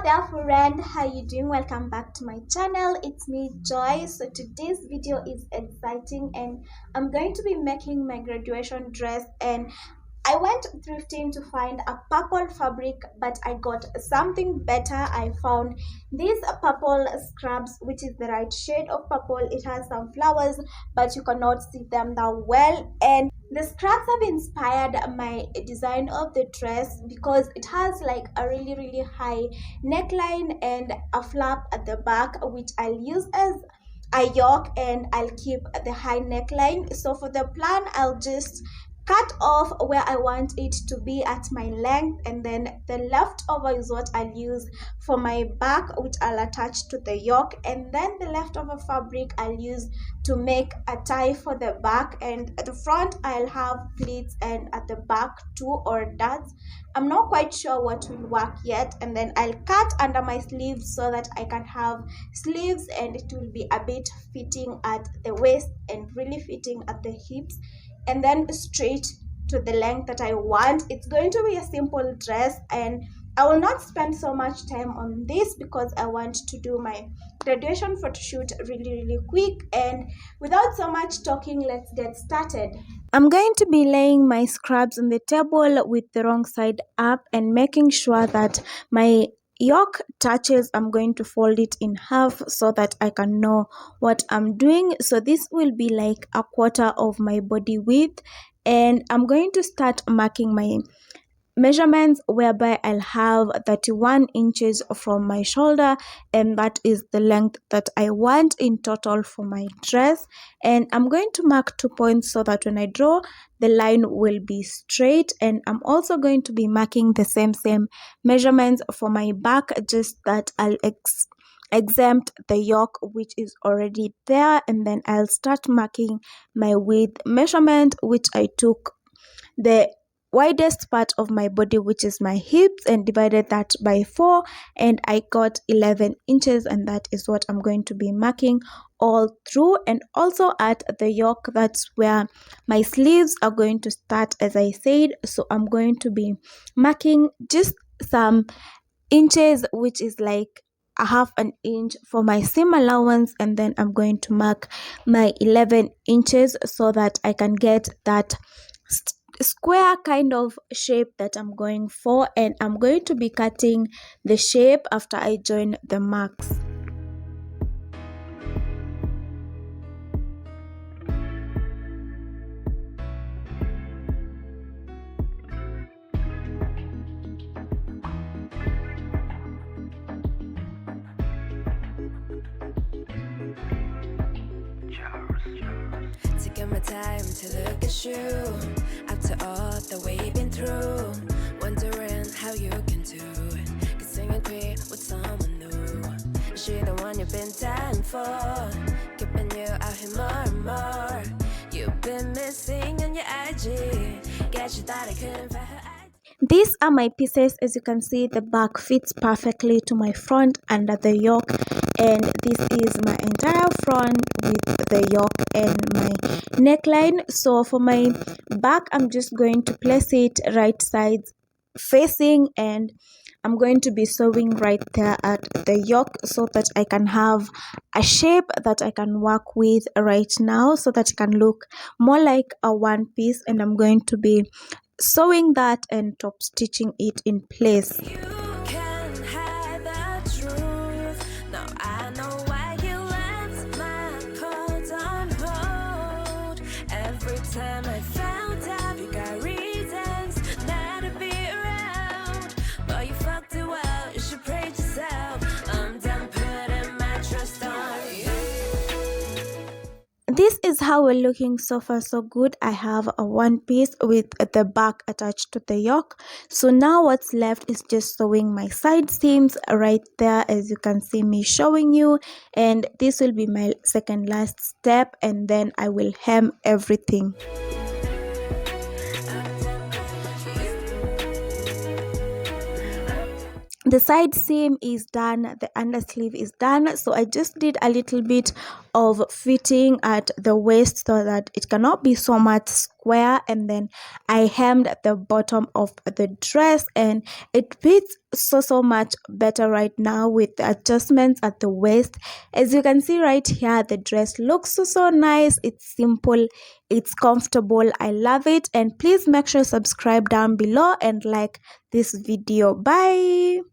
there friend, how you doing? Welcome back to my channel. It's me Joy. So today's video is exciting and I'm going to be making my graduation dress, and I went thrifting to find a purple fabric, but I got something better. I found these purple scrubs, which is the right shade of purple. It has some flowers, but you cannot see them that well, and the scraps have inspired my design of the dress because it has like a really high neckline and a flap at the back, which I'll use as a yoke, and I'll keep the high neckline. So for the plan, I'll just cut off where I want it to be at my length, and then the leftover is what I'll use for my back, which I'll attach to the yoke, and then the leftover fabric I'll use to make a tie for the back. And at the front I'll have pleats, and at the back two or darts. I'm not quite sure what will work yet. And then I'll cut under my sleeves so that I can have sleeves, and it will be a bit fitting at the waist and really fitting at the hips, and then straight to the length that I want. It's going to be a simple dress, and I will not spend so much time on this because I want to do my graduation photo shoot really quick. And without so much talking, let's get started. I'm going to be laying my scrubs on the table with the wrong side up and making sure that my yoke touches. I'm going to fold it in half so that I can know what I'm doing. So this will be like a quarter of my body width, and I'm going to start marking my measurements, whereby I'll have 31 inches from my shoulder, and that is the length that I want in total for my dress. And I'm going to mark 2 points so that when I draw, the line will be straight. And I'm also going to be marking the same measurements for my back, just that I'll exempt the yoke, which is already there, and then I'll start marking my width measurement, which I took the widest part of my body, which is my hips, and divided that by 4, and I got 11 inches, and that is what I'm going to be marking all through. And also at the yoke, that's where my sleeves are going to start, as I said. So I'm going to be marking just some inches, which is like a half an inch for my seam allowance, and then I'm going to mark my 11 inches so that I can get that square kind of shape that I'm going for. And I'm going to be cutting the shape after I join the marks. Taking my time to look at you after all that we've been through, wondering how you can do it, kissing and queer with someone new. Is she the one you've been dying for, keeping you out here more and more? You've been missing on your IG, guess you thought I couldn't find her. These are my pieces. As you can see, the back fits perfectly to my front under the yoke, and this is my entire front with the yoke and my neckline. So for my back, I'm just going to place it right sides facing, and I'm going to be sewing right there at the yoke so that I can have a shape that I can work with right now, so that it can look more like a one piece. And I'm going to be sewing that and top stitching it in place. You can hide the truth. Now I know why you left my cold on hold. Every time I found out you got reasons not to be around, but you fucked it well. You should praise yourself. I'm done putting my trust on you. This is how we're looking so far, so good. I have a one piece with the back attached to the yoke. So now what's left is just sewing my side seams right there, as you can see me showing you. And this will be my second last step, and then I will hem everything. The side seam is done, the undersleeve is done, so I just did a little bit of fitting at the waist so that it cannot be so much square, and then I hemmed at the bottom of the dress, and it fits so much better right now with the adjustments at the waist. As you can see right here, the dress looks so nice. It's simple, it's comfortable, I love it. And please make sure to subscribe down below and like this video. Bye.